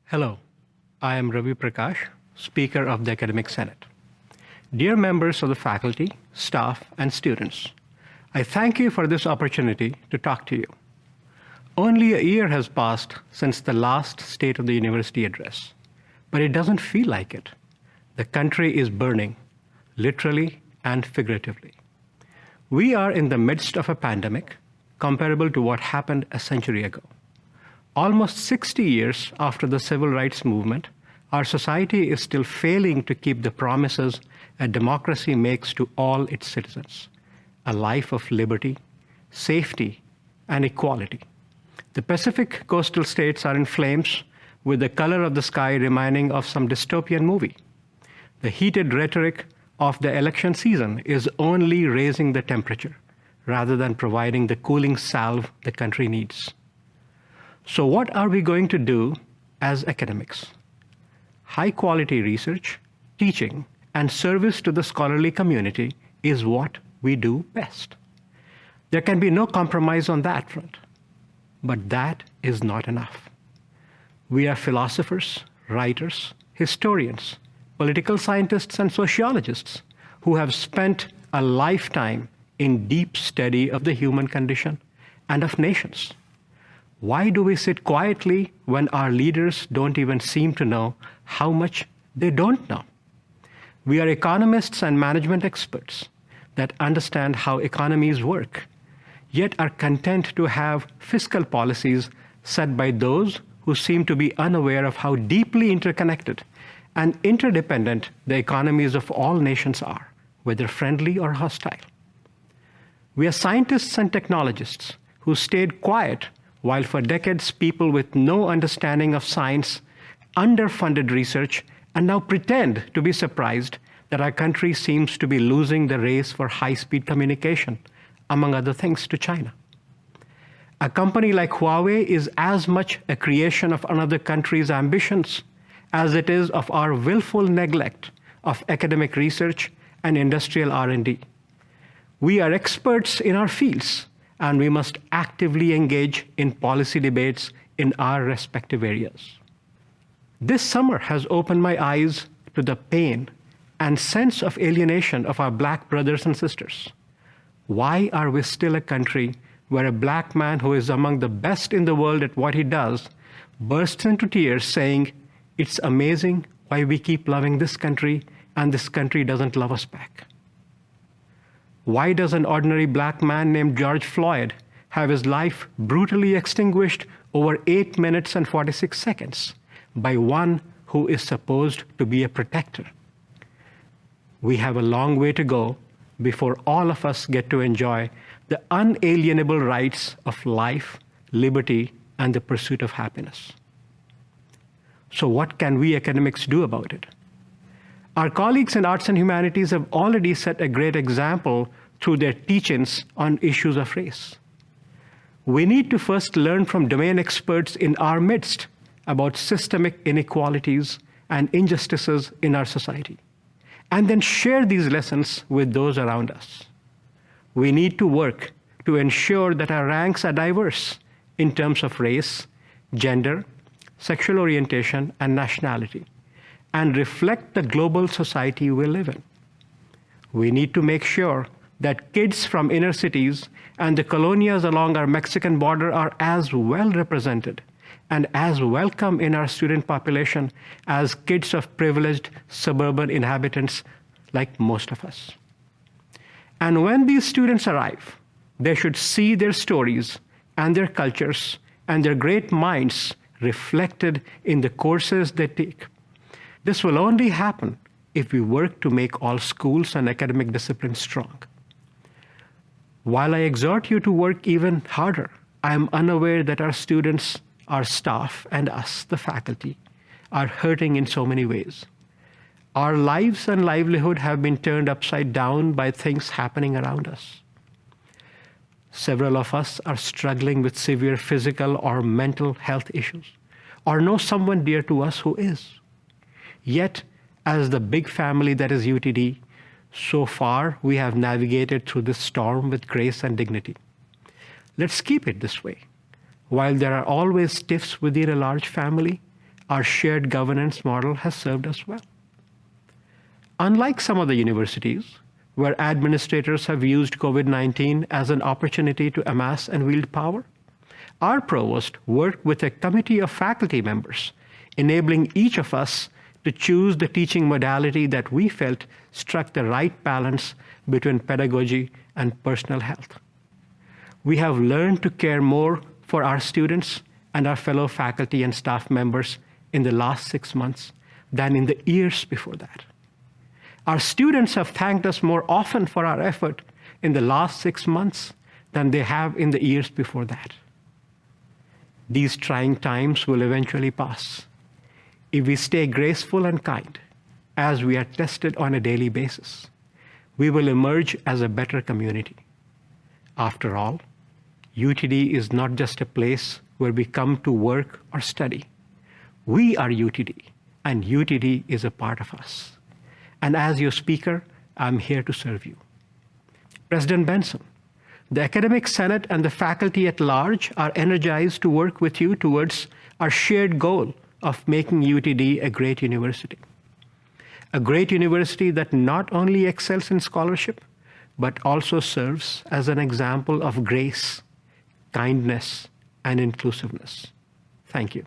Hello, I am Ravi Prakash, Speaker of the Academic Senate. Dear members of the faculty, staff, and students, I thank you for this opportunity to talk to you. Only a year has passed since the last State of the University address, but it doesn't feel like it. The country is burning, literally and figuratively. We are in the midst of a pandemic comparable to what happened a century ago. Almost 60 years after the civil rights movement, our society is still failing to keep the promises a democracy makes to all its citizens: a life of liberty, safety, and equality. The Pacific coastal states are in flames, with the color of the sky reminding of some dystopian movie. The heated rhetoric of the election season is only raising the temperature, rather than providing the cooling salve the country needs. So what are we going to do as academics? High-quality research, teaching, and service to the scholarly community is what we do best. There can be no compromise on that front. But that is not enough. We are philosophers, writers, historians, political scientists, and sociologists who have spent a lifetime in deep study of the human condition and of nations. Why do we sit quietly when our leaders don't even seem to know how much they don't know? We are economists and management experts that understand how economies work, yet are content to have fiscal policies set by those who seem to be unaware of how deeply interconnected and interdependent the economies of all nations are, whether friendly or hostile. We are scientists and technologists who stayed quiet while for decades people with no understanding of science underfunded research and now pretend to be surprised that our country seems to be losing the race for high-speed communication, among other things, to China. A company like Huawei is as much a creation of another country's ambitions as it is of our willful neglect of academic research and industrial R&D. We are experts in our fields, and we must actively engage in policy debates in our respective areas. This summer has opened my eyes to the pain and sense of alienation of our Black brothers and sisters. Why are we still a country where a Black man who is among the best in the world at what he does bursts into tears saying, "It's amazing why we keep loving this country and this country doesn't love us back"? Why does an ordinary Black man named George Floyd have his life brutally extinguished over 8 minutes and 46 seconds by one who is supposed to be a protector? We have a long way to go before all of us get to enjoy the unalienable rights of life, liberty, and the pursuit of happiness. So what can we academics do about it? Our colleagues in arts and humanities have already set a great example through their teachings on issues of race. We need to first learn from domain experts in our midst about systemic inequalities and injustices in our society, and then share these lessons with those around us. We need to work to ensure that our ranks are diverse in terms of race, gender, sexual orientation, and nationality, and reflect the global society we live in. We need to make sure that kids from inner cities and the colonias along our Mexican border are as well represented and as welcome in our student population as kids of privileged suburban inhabitants like most of us. And when these students arrive, they should see their stories and their cultures and their great minds reflected in the courses they take. This will only happen if we work to make all schools and academic disciplines strong. While I exhort you to work even harder, I am unaware that our students, our staff, and us, the faculty, are hurting in so many ways. Our lives and livelihood have been turned upside down by things happening around us. Several of us are struggling with severe physical or mental health issues, or know someone dear to us who is. Yet, as the big family that is UTD, so far we have navigated through this storm with grace and dignity. Let's keep it this way. While there are always tiffs within a large family, our shared governance model has served us well. Unlike some other universities, where administrators have used COVID-19 as an opportunity to amass and wield power, our provost worked with a committee of faculty members, enabling each of us to choose the teaching modality that we felt struck the right balance between pedagogy and personal health. We have learned to care more for our students and our fellow faculty and staff members in the last 6 months than in the years before that. Our students have thanked us more often for our effort in the last 6 months than they have in the years before that. These trying times will eventually pass if we stay graceful and kind as we are tested on a daily basis. We will emerge as a better community. After all, UTD is not just a place where we come to work or study. We are UTD, and UTD is a part of us. And as your speaker, I'm here to serve you. President Benson, the Academic Senate and the faculty at large are energized to work with you towards our shared goal of making UTD a great university. A great university that not only excels in scholarship, but also serves as an example of grace, kindness, and inclusiveness. Thank you.